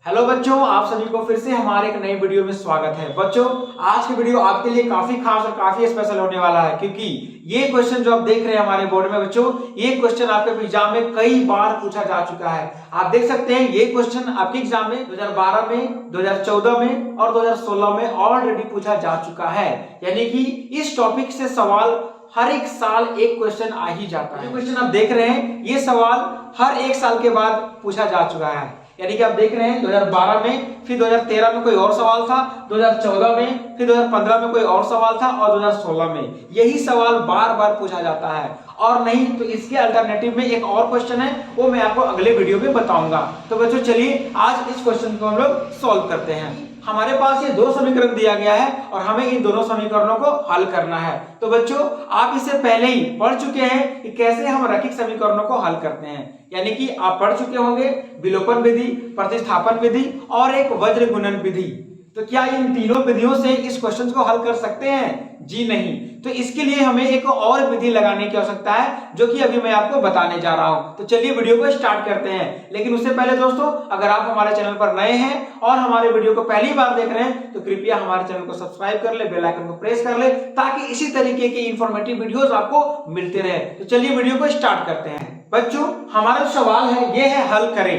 Hello बच्चों, आप सभी को फिर से हमारे एक नई वीडियो में स्वागत है। बच्चों, आज की वीडियो आपके लिए काफी खास और काफी स्पेशल होने वाला है, क्योंकि ये क्वेश्चन जो आप देख रहे हैं हमारे बोर्ड में बच्चों, ये क्वेश्चन आपके एग्जाम में कई बार पूछा जा चुका है। आप देख सकते हैं ये क्वेश्चन आपके एग्जाम में 2012 में, 2014 में और 2016 में ऑलरेडी पूछा जा चुका है। यानी कि इस टॉपिक से सवाल हर एक साल एक क्वेश्चन आ ही जाता है। जो क्वेश्चन आप देख रहे हैं ये सवाल हर एक साल के बाद पूछा जा चुका है। यानी कि आप देख रहे हैं 2012 में, फिर 2013 में कोई और सवाल था, 2014 में, फिर 2015 में कोई और सवाल था और 2016 में यही सवाल बार बार पूछा जाता है। और नहीं तो इसके अल्टरनेटिव में एक और क्वेश्चन है, वो मैं आपको अगले वीडियो में बताऊंगा। तो बच्चों चलिए आज इस क्वेश्चन को हम लोग सॉल्व करते हैं। हमारे पास ये दो समीकरण दिया गया है और हमें इन दोनों समीकरणों को हल करना है। तो बच्चों आप इससे पहले ही पढ़ चुके हैं कि कैसे हम रैखिक समीकरणों को हल करते हैं। यानी कि आप पढ़ चुके होंगे विलोपन विधि, प्रतिस्थापन विधि और एक वज्र गुणन विधि। तो क्या इन तीनों विधियों से इस क्वेश्चन को हल कर सकते हैं? जी नहीं। तो इसके लिए हमें एक और विधि लगाने की आवश्यकता है, जो कि अभी मैं आपको बताने जा रहा हूं। तो चलिए वीडियो को स्टार्ट करते हैं। लेकिन उससे पहले दोस्तों, अगर आप हमारे चैनल पर नए हैं और हमारे वीडियो को पहली बार देख रहे हैं तो कृपया हमारे चैनल को सब्सक्राइब कर ले, बेल आइकन को प्रेस कर ले, ताकि इसी तरीके के इंफॉर्मेटिव वीडियोस आपको मिलते रहे। तो चलिए वीडियो को स्टार्ट करते हैं। बच्चों हमारा सवाल है ये है हल करें,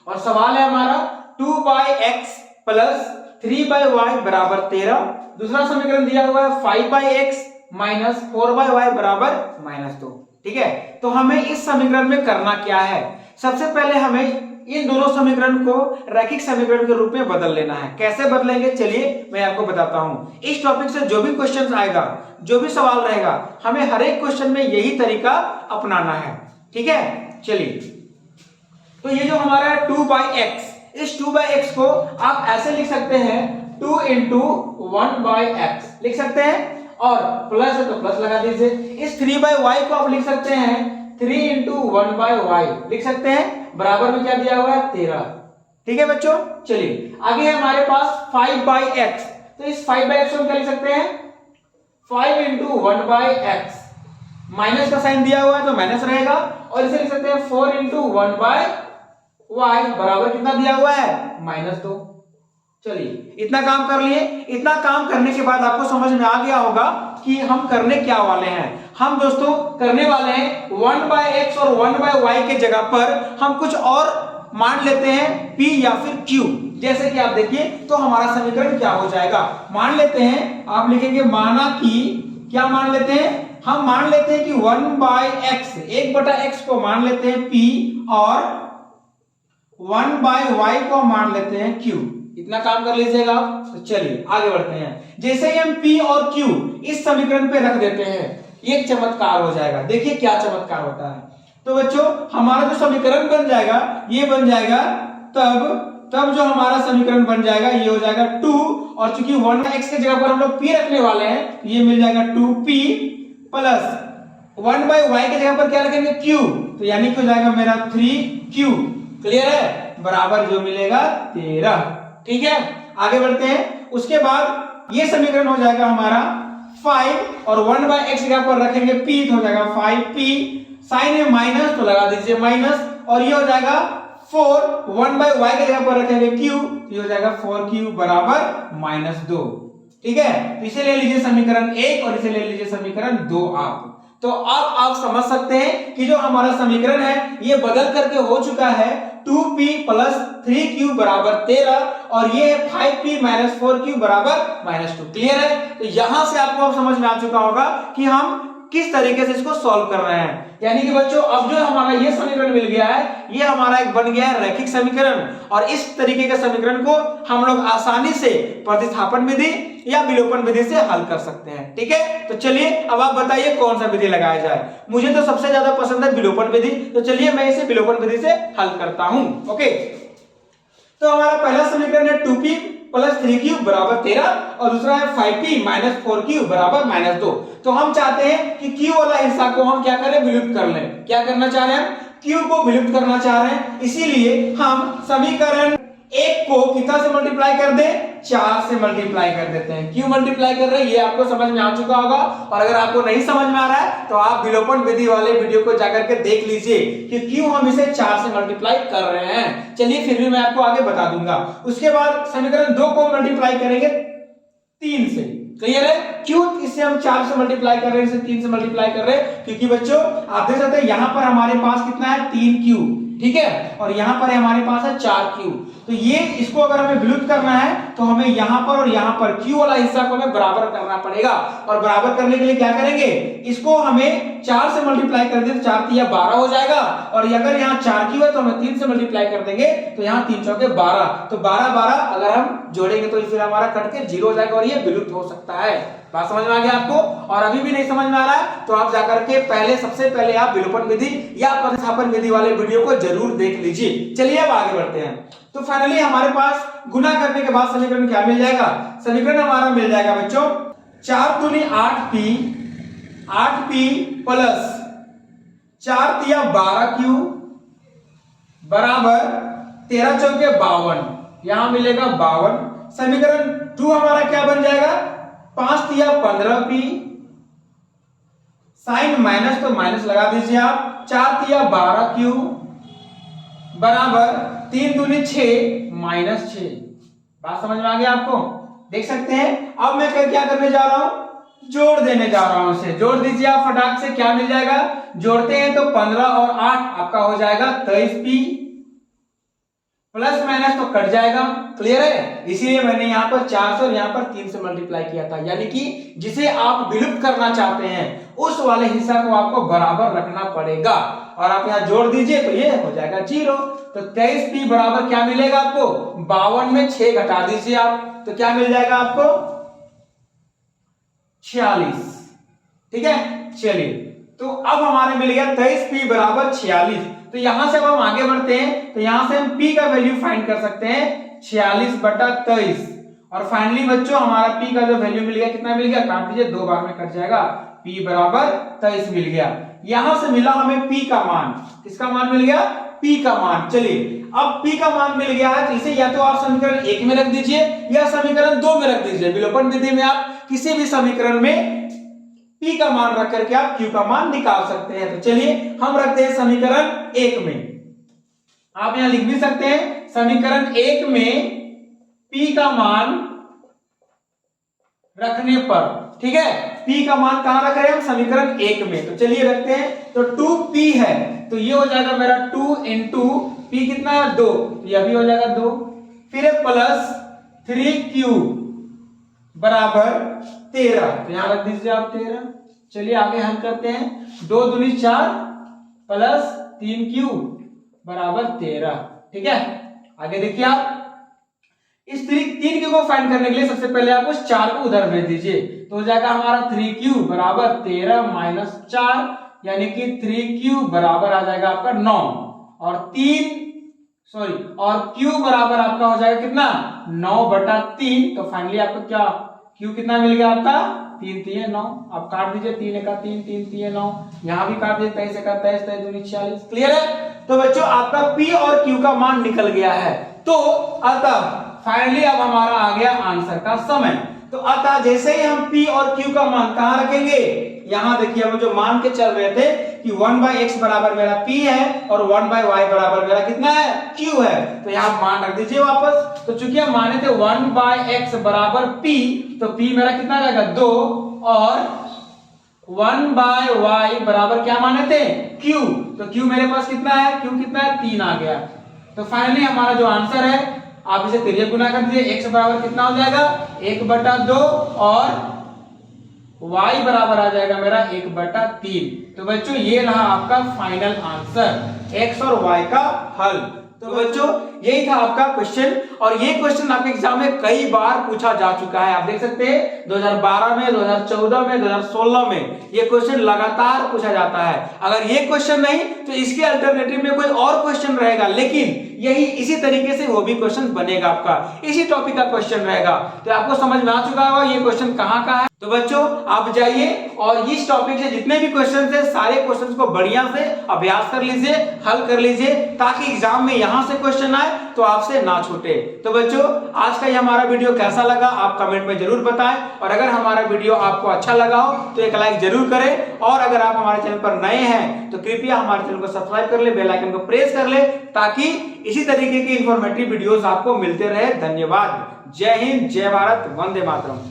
और सवाल है हमारा 2x प्लस 3y बराबर 13। दूसरा समीकरण दिया हुआ है 5x माइनस 4y बराबर -2। ठीक है, तो हमें इस समीकरण में करना क्या है? सबसे पहले हमें इन दोनों समीकरण को रैखिक समीकरण के रूप में बदल लेना है। कैसे बदलेंगे चलिए मैं आपको बताता हूं। इस टॉपिक से जो भी क्वेश्चन आएगा, जो भी सवाल रहेगा, हमें हर एक क्वेश्चन में यही तरीका अपनाना है। ठीक है, चलिए तो ये जो हमारा है 2x, इस 2x को आप ऐसे लिख सकते हैं 2 into 1/x लिख सकते हैं, और प्लस है तो प्लस लगा दीजिए। इस 3/y को आप लिख सकते हैं 3 into 1/y लिख सकते हैं, बराबर में क्या दिया हुआ है 13। ठीक है बच्चों, चलिए आगे है हमारे पास 5/x। तो इस 5/x को हम क्या लिख सकते हैं 5 into 1/x, माइनस का साइन दिया हुआ है तो माइनस रहेगा, और इसे लिख सकते हैं 4 into 1/y बराबर कितना दिया हुआ है -2। चलिए इतना काम कर लिए। इतना काम करने के बाद आपको समझ में आ गया होगा कि हम करने क्या वाले हैं। हम दोस्तों करने वाले हैं 1/x और 1/y के जगह पर हम कुछ और मान लेते हैं p या फिर q। जैसे कि आप देखिए तो हमारा समीकरण क्या हो जाएगा। मान लेते हैं, आप लिखेंगे माना कि, क्या मान लेते हैं, हम मान लेते हैं कि 1/x 1/x को मान लेते हैं p और 1/y को मान लेते हैं q। इतना काम कर लीजिएगा आप। तो चलिए आगे बढ़ते हैं। जैसे ही हम p और q इस समीकरण पे रख देते हैं, एक चमत्कार हो जाएगा। देखिए क्या चमत्कार होता है। तो बच्चों हमारा जो समीकरण बन जाएगा ये बन जाएगा तब जो हमारा समीकरण बन जाएगा ये हो जाएगा 2, और चूंकि 1x के जगह पर हम लोग p रखने वाले हैं, ये मिल जाएगा 2p प्लस 1/y के जगह पर क्या रखेंगे q, तो यानी कि हो जाएगा मेरा 3q। क्लियर है, बराबर जो मिलेगा 13। ठीक है, आगे बढ़ते हैं। उसके बाद ये समीकरण हो जाएगा हमारा 5, और 1/x जगह पर रखेंगे p तो हो जाएगा 5p, साइन है माइनस तो लगा दीजिए माइनस, और ये हो जाएगा 4, 1/y के जगह पर रखेंगे q तो ये हो जाएगा 4q बराबर -2। ठीक है, तो इसे ले लीजिए समीकरण 1 और इसे ले लीजिए समीकरण 2 आप। तो अब आप समझ सकते हैं कि जो हमारा समीकरण है ये बदल करके हो चुका है 2p प्लस 3q बराबर 13, और ये है 5p माइनस 4q बराबर -2। क्लियर है, तो यहां से आपको अब समझ में आ चुका होगा कि हम किस तरीके से इसको सॉल्व कर रहे हैं। यानी कि बच्चों अब जो हमारा ये समीकरण मिल गया है, ये हमारा एक बन गया है रैखिक समीकरण, और इस तरीके के समीकरण को हम लोग आसानी से प्रतिस्थापन विधि या विलोपन विधि से हल कर सकते हैं। ठीक है, तो चलिए अब आप बताइए कौन सा विधि लगाया जाए। मुझे तो सबसे ज्यादा पसंद है विलोपन विधि, तो चलिए मैं इसे विलोपन विधि से हल करता हूं। ओके, तो हमारा पहला समीकरण है 2p प्लस 3q बराबर 13, और दूसरा है 5p माइनस 4q बराबर -2। तो हम चाहते हैं कि q वाला हिस्सा को हम क्या करें, विलुप्त कर लें। क्या करना चाह रहे हैं, q को विलुप्त करना चाह रहे हैं। इसीलिए हम समीकरण एक को कितना से मल्टीप्लाई कर दे, 4 से मल्टीप्लाई कर देते हैं। क्यों मल्टीप्लाई कर रहे हैं ये आपको समझ में आ चुका होगा, और अगर आपको नहीं समझ में आ रहा है तो आप विलोपन विधि वाले वीडियो को जाकर के देख लीजिए कि क्यों हम इसे 4 से मल्टीप्लाई कर रहे हैं। चलिए फिर भी मैं आपको आगे बता दूंगा। उसके बाद समीकरण 2 को मल्टीप्लाई करेंगे 3 से। क्लियर है? क्यों इसे हम 4 से मल्टीप्लाई कर रहे हैं, इसे 3 से मल्टीप्लाई कर रहे हैं? क्योंकि बच्चों आप देख सकते हैं यहां पर हमारे पास कितना है, 3q, ठीक है, और यहां पर हमारे पास है 4q। तो ये इसको अगर हमें विलुप्त करना है तो हमें यहां पर और यहां पर q वाला हिस्सा को हमें बराबर करना पड़ेगा, और बराबर करने के लिए क्या करेंगे, इसको हमें 4 से मल्टीप्लाई कर दें तो 4 तिया 12 हो जाएगा, और अगर यहाँ 4q है तो हमें 3 से मल्टीप्लाई कर देंगे तो यहाँ 3 चौके 12, तो 12 12 अगर हम जोड़ेंगे तो फिर हमारा कट के 0 हो जाएगा और ये विलुप्त हो सकता है। बात समझ में आ गया आपको? और अभी भी नहीं समझ में आ रहा है तो आप जाकर के सबसे पहले आप विलोपन विधि या प्रतिस्थापन विधि वाले वीडियो को जरूर देख लीजिए। चलिए अब आगे बढ़ते हैं। तो फाइनली हमारे पास गुना करने के बाद समीकरण क्या मिल जाएगा, समीकरण हमारा मिल जाएगा बच्चों 4 दूनी 8p, 8p प्लस 4 तिया 12q बराबर 13 चौके 52, यहां मिलेगा 52। समीकरण 2 हमारा क्या बन जाएगा, 5 तिया 15p, साइन माइनस तो माइनस लगा दीजिए आप, 4 तिया 12q बराबर 3 दूनी 6 माइनस 6। बात समझ में आ गया आपको? देख सकते हैं। अब मैं क्या करने जा रहा हूं, जोड़ देने जा रहा हूं। इसे जोड़ दीजिए आप फटाक से, क्या मिल जाएगा, जोड़ते हैं तो 15 और 8 आपका हो जाएगा 23p, प्लस माइनस तो कट जाएगा। क्लियर है? इसीलिए मैंने यहाँ पर 4 से और यहाँ पर 3 से मल्टीप्लाई किया था, यानी कि जिसे आप विलुप्त करना चाहते हैं उस वाले हिस्सा को आपको बराबर रखना पड़ेगा, और आप यहाँ जोड़ दीजिए तो ये हो जाएगा 0। तो 23p बराबर क्या मिलेगा आपको, 52 में 6 घटा दीजिए आप तो क्या मिल जाएगा आपको, 46। ठीक है, चलिए तो अब हमारे मिल गया 23p बराबर 46। तो यहां से अब हम आगे बढ़ते हैं, तो यहां से हम p का वैल्यू फाइंड कर सकते हैं 46/23, और फाइनली बच्चों हमारा p का जो वैल्यू मिल गया, कितना मिल गया, काट दीजिए 2 बार में कट जाएगा, p बराबर 23 मिल गया। यहां से मिला हमें p का मान, किसका मान मिल गया, p का मान। चलिए अब p का मान मिल गया है तो इसे या तो आप समीकरण 1 में रख दीजिए या समीकरण 2 में रख दीजिए। विलोपन विधि में आप किसी भी समीकरण में p का मान रख करके आप q का मान निकाल सकते हैं। तो चलिए हम रखते हैं समीकरण 1 में, आप यहां लिख भी सकते हैं समीकरण 1 में p का मान रखने पर, ठीक है, p का मान कहां रख रहे हैं हम, समीकरण 1 में। तो चलिए रखते हैं, तो 2p है तो ये हो जाएगा मेरा 2 इंटू p कितना है 2, तो यह भी हो जाएगा 2, फिर प्लस 3q बराबर 13, तो यहां रख दीजिए आप 13। चलिए आगे हल करते हैं, 2 दूनी 4 प्लस 3q बराबर 13। ठीक है, आगे देखिए आप इस 3q को फाइंड करने के लिए सबसे पहले आप उस 4 को उधर भेज दीजिए, तो हो जाएगा हमारा 3q बराबर 13 माइनस 4, यानी कि 3q बराबर आ जाएगा आपका 9, और और q बराबर आपका हो जाएगा कितना 9/3। तो फाइनली आपको क्या q कितना मिल गया आपका 3 3 9, आप काट दीजिए 3 1 3 3 3 9, यहां भी काट दीजिए 23 1 23 23 दूनी 46। क्लियर है? तो बच्चों आपका p और q का मान निकल गया है। तो अतः फाइनली अब हमारा आ गया आंसर का समय। तो अतः जैसे ही हम p और q का मान कहां रखेंगे, यहां देखिए हम जो मान के चल रहे थे कि 1/x बराबर मेरा p है और 1/y बराबर मेरा कितना है q है, तो यहां मान रख दीजिए वापस। तो चूंकि हम माने थे 1/x बराबर p, तो p मेरा कितना रहेगा 2, और 1/y बराबर क्या माने थे q, तो q मेरे पास कितना है, q कितना है 3 आ गया। तो फाइनली हमारा जो आंसर है आप इसे 3 गुना कर दीजिए, x बराबर कितना हो जाएगा 1/2 और y बराबर आ जाएगा मेरा 1/3। तो बच्चों ये रहा आपका फाइनल आंसर, x और y का हल। तो बच्चों यही था आपका क्वेश्चन, और ये क्वेश्चन आपके एग्जाम में कई बार पूछा जा चुका है। आप देख सकते हैं 2012 में, 2014 में, 2016 में ये क्वेश्चन लगातार पूछा जाता है। अगर ये क्वेश्चन नहीं तो इसके अल्टरनेटिव में कोई और क्वेश्चन रहेगा, लेकिन यही इसी तरीके से वो भी क्वेश्चन बनेगा, आपका इसी टॉपिक का क्वेश्चन रहेगा। तो आपको समझ में आ चुका होगा ये क्वेश्चन कहाँ का है। तो बच्चों आप जाइए और इस टॉपिक से जितने भी क्वेश्चन थे सारे क्वेश्चंस को बढ़िया से अभ्यास कर लीजिए, हल कर लीजिए, ताकि एग्जाम में यहां से क्वेश्चन आए तो आपसे ना छूटे। तो बच्चों आज का ये हमारा वीडियो कैसा लगा आप कमेंट में जरूर बताएं, और अगर हमारा वीडियो आपको अच्छा लगा हो तो एक लाइक जरूर करें, और अगर आप हमारे चैनल पर नए हैं तो कृपया हमारे चैनल को सब्सक्राइब कर ले, बेल आइकन को प्रेस कर ले, ताकि इसी तरीके की इंफॉर्मेटिव वीडियोस आपको मिलते रहे। धन्यवाद। जय हिंद, जय भारत, वंदे मातरम।